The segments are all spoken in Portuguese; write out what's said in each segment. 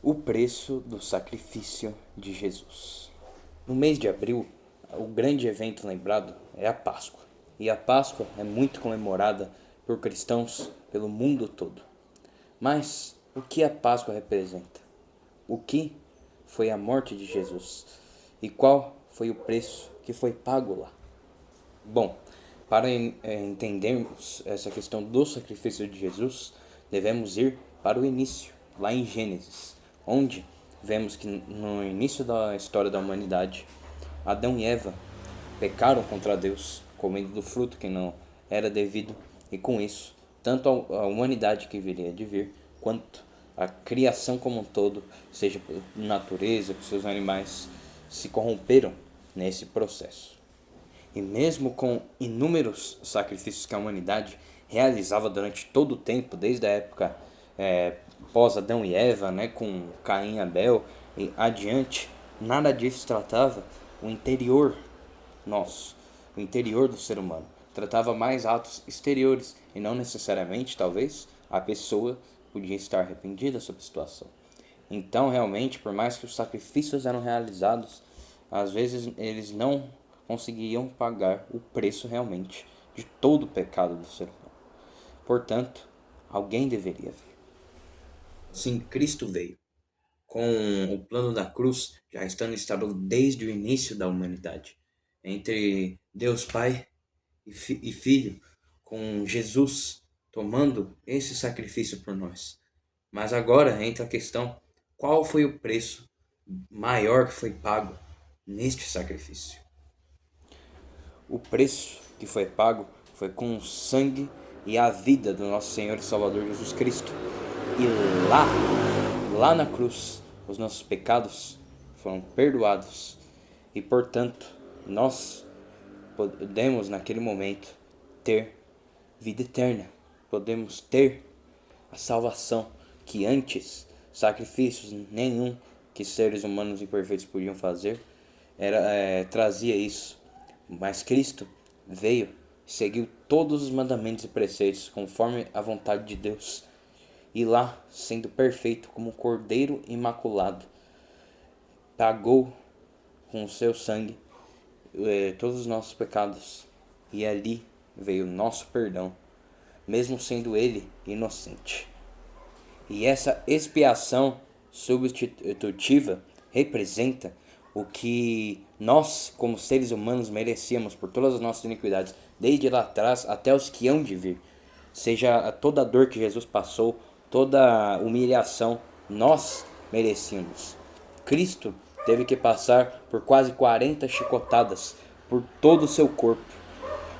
O preço do sacrifício de Jesus. No mês de abril, o grande evento lembrado é a Páscoa. E a Páscoa é muito comemorada por cristãos pelo mundo todo. Mas o que a Páscoa representa? O que foi a morte de Jesus? E qual foi o preço que foi pago lá? Bom, para entendermos essa questão do sacrifício de Jesus, devemos ir para o início, lá em Gênesis, onde vemos que no início da história da humanidade, Adão e Eva pecaram contra Deus, comendo do fruto que não era devido, e com isso, tanto a humanidade que viria de vir, quanto a criação como um todo, seja por natureza, por seus animais, se corromperam nesse processo. E mesmo com inúmeros sacrifícios que a humanidade realizava durante todo o tempo, desde a época pós Adão e Eva, né, com Caim e Abel e adiante, nada disso tratava o interior nosso, o interior do ser humano. Tratava mais atos exteriores e não necessariamente, talvez, a pessoa podia estar arrependida sobre a situação. Então, realmente, por mais que os sacrifícios eram realizados, às vezes eles não conseguiam pagar o preço realmente de todo o pecado do ser humano. Portanto, alguém deveria vir. Sim, Cristo veio, com o plano da cruz já estando instalado desde o início da humanidade, entre Deus Pai e Filho, com Jesus tomando esse sacrifício por nós. Mas agora entra a questão: qual foi o preço maior que foi pago neste sacrifício? O preço que foi pago foi com o sangue e a vida do nosso Senhor e Salvador Jesus Cristo. E lá na cruz, os nossos pecados foram perdoados. E portanto, nós podemos naquele momento ter vida eterna. Podemos ter a salvação que antes sacrifícios nenhum que seres humanos imperfeitos podiam fazer trazia isso. Mas Cristo veio, seguiu todos os mandamentos e preceitos conforme a vontade de Deus. E lá, sendo perfeito como um cordeiro imaculado, pagou com o seu sangue todos os nossos pecados. E ali veio o nosso perdão, mesmo sendo ele inocente. E essa expiação substitutiva representa o que nós, como seres humanos, merecíamos por todas as nossas iniquidades, desde lá atrás até os que hão de vir. Seja toda a dor que Jesus passou, toda a humilhação, nós merecíamos. Cristo teve que passar por quase 40 chicotadas por todo o seu corpo.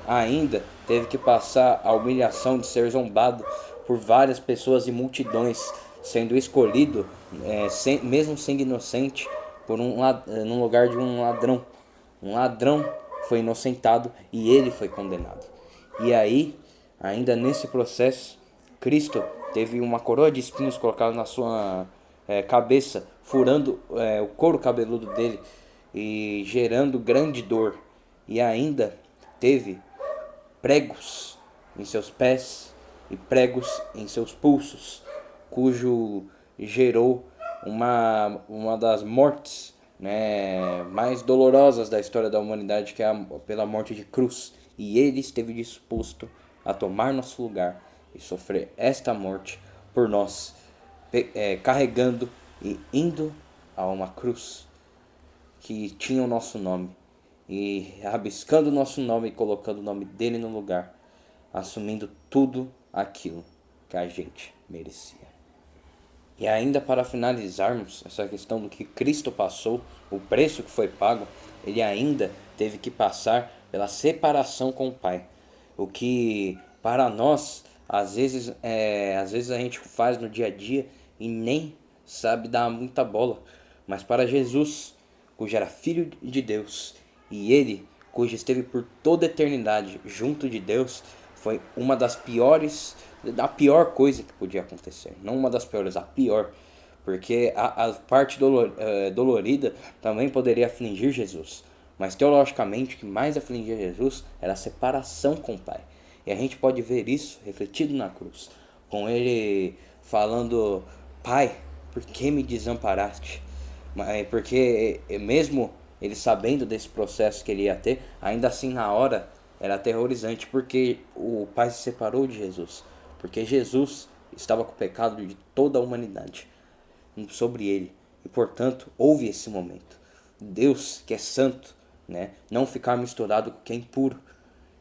Ainda teve que passar a humilhação de ser zombado por várias pessoas e multidões, sendo escolhido, mesmo sendo inocente, por no lugar de um ladrão. Um ladrão foi inocentado e ele foi condenado. E aí, ainda nesse processo, Cristo teve uma coroa de espinhos colocada na sua cabeça, furando o couro cabeludo dele e gerando grande dor. E ainda teve pregos em seus pés e pregos em seus pulsos, cujo gerou uma das mortes, né, mais dolorosas da história da humanidade, que é pela morte de cruz. E ele esteve disposto a tomar nosso lugar e sofrer esta morte por nós, carregando e indo a uma cruz que tinha o nosso nome, e rabiscando o nosso nome e colocando o nome dele no lugar, assumindo tudo aquilo que a gente merecia. E ainda para finalizarmos essa questão do que Cristo passou, o preço que foi pago, ele ainda teve que passar pela separação com o Pai. O que para nós, às vezes a gente faz no dia a dia e nem sabe dar muita bola. Mas para Jesus, cujo era Filho de Deus, e ele, cujo esteve por toda a eternidade junto de Deus, foi uma das piores, a pior coisa que podia acontecer. Não uma das piores, a pior. Porque a parte dolorida também poderia afligir Jesus. Mas teologicamente o que mais afligia Jesus era a separação com o Pai. E a gente pode ver isso refletido na cruz. Com ele falando: Pai, por que me desamparaste? Porque mesmo ele sabendo desse processo que ele ia ter, ainda assim na hora era aterrorizante, porque o pai se separou de Jesus, porque Jesus estava com o pecado de toda a humanidade sobre ele, e portanto houve esse momento. Deus, que é santo, né, não ficar misturado com quem é impuro.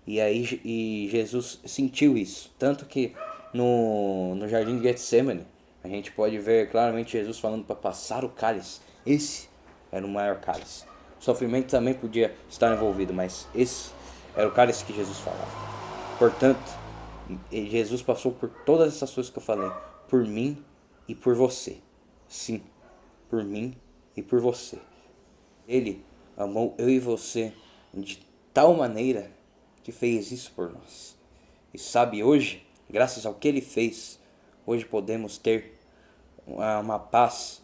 E Jesus sentiu isso, tanto que no jardim de Getsemane a gente pode ver claramente Jesus falando para passar o cálice. Esse era o maior cálice. O sofrimento também podia estar envolvido, mas esse era o cálice que Jesus falava. Portanto, Jesus passou por todas essas coisas que eu falei, por mim e por você. Sim, por mim e por você. Ele amou eu e você de tal maneira que fez isso por nós. E sabe, hoje, graças ao que ele fez, hoje podemos ter uma paz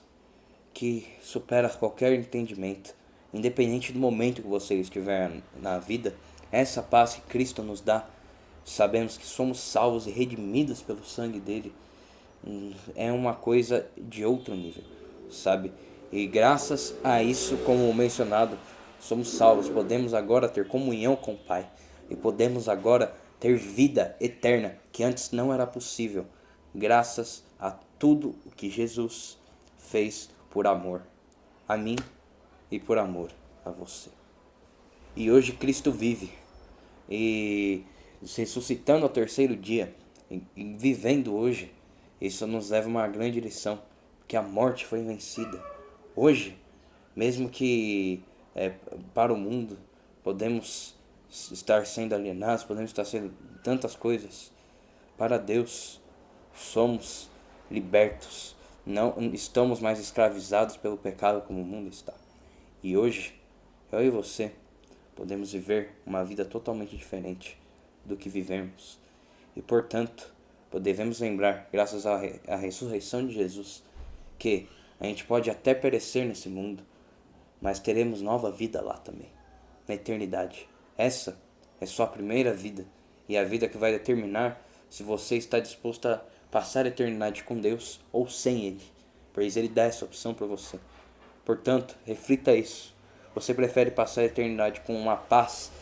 que supera qualquer entendimento. Independente do momento que você estiver na vida, essa paz que Cristo nos dá, sabemos que somos salvos e redimidos pelo sangue dele, é uma coisa de outro nível, sabe? E graças a isso, como mencionado, somos salvos, podemos agora ter comunhão com o Pai e podemos agora ter vida eterna, que antes não era possível, graças a tudo o que Jesus fez por amor a mim e por amor a você. E hoje Cristo vive, e ressuscitando ao terceiro dia, e vivendo hoje, isso nos leva a uma grande lição, porque a morte foi vencida. Hoje, mesmo que para o mundo podemos estar sendo alienados, podemos estar sendo tantas coisas, para Deus somos libertos, não estamos mais escravizados pelo pecado como o mundo está. E hoje, eu e você podemos viver uma vida totalmente diferente do que vivemos. E portanto, devemos lembrar, graças à ressurreição de Jesus, que a gente pode até perecer nesse mundo, mas teremos nova vida lá também, na eternidade. Essa é só a primeira vida, e a vida que vai determinar se você está disposto a passar a eternidade com Deus ou sem Ele, pois Ele dá essa opção para você. Portanto, reflita isso. Você prefere passar a eternidade com uma paz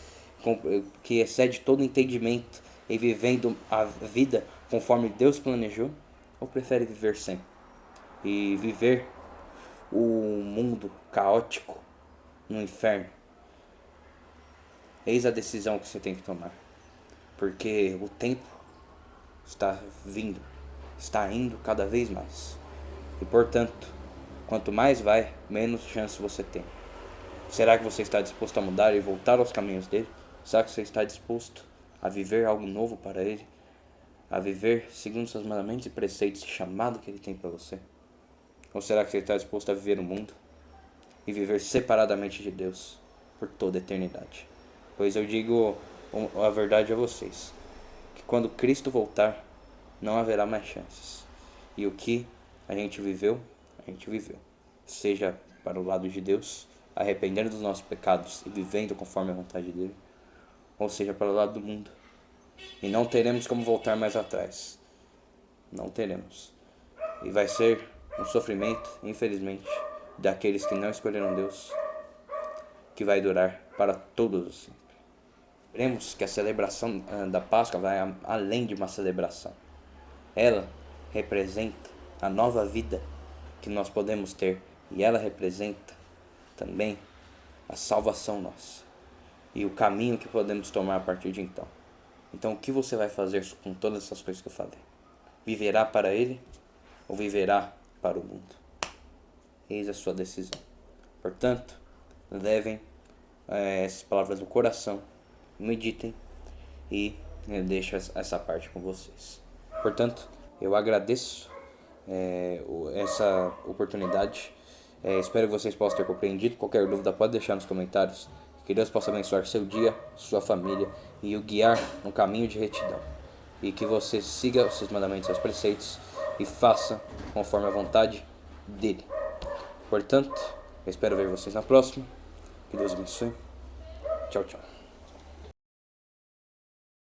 que excede todo entendimento e vivendo a vida conforme Deus planejou? Ou prefere viver sem? E viver o mundo caótico no inferno? Eis a decisão que você tem que tomar. Porque o tempo está vindo, está indo cada vez mais. E portanto, quanto mais vai, menos chance você tem. Será que você está disposto a mudar e voltar aos caminhos dele? Será que você está disposto a viver algo novo para ele? A viver segundo seus mandamentos e preceitos, chamado que ele tem para você? Ou será que você está disposto a viver o mundo e viver separadamente de Deus por toda a eternidade? Pois eu digo a verdade a vocês, que quando Cristo voltar, não haverá mais chances. E o que a gente viveu, seja para o lado de Deus, arrependendo dos nossos pecados e vivendo conforme a vontade dele, ou seja, para o lado do mundo. E não teremos como voltar mais atrás. Não teremos. E vai ser um sofrimento, infelizmente, daqueles que não escolheram Deus, que vai durar para todos os sempre. Lembremos que a celebração da Páscoa vai além de uma celebração. Ela representa a nova vida que nós podemos ter, e ela representa também a salvação nossa e o caminho que podemos tomar a partir de então. Então, o que você vai fazer com todas essas coisas que eu falei? Viverá para ele ou viverá para o mundo? Eis a sua decisão. Portanto, levem essas palavras no coração, meditem, e eu deixo essa parte com vocês. Portanto, eu agradeço essa oportunidade. Espero que vocês possam ter compreendido. Qualquer dúvida pode deixar nos comentários. Que Deus possa abençoar seu dia, sua família e o guiar no caminho de retidão. E que você siga os seus mandamentos, seus preceitos e faça conforme a vontade dele. Portanto, eu espero ver vocês na próxima. Que Deus abençoe. Tchau, tchau.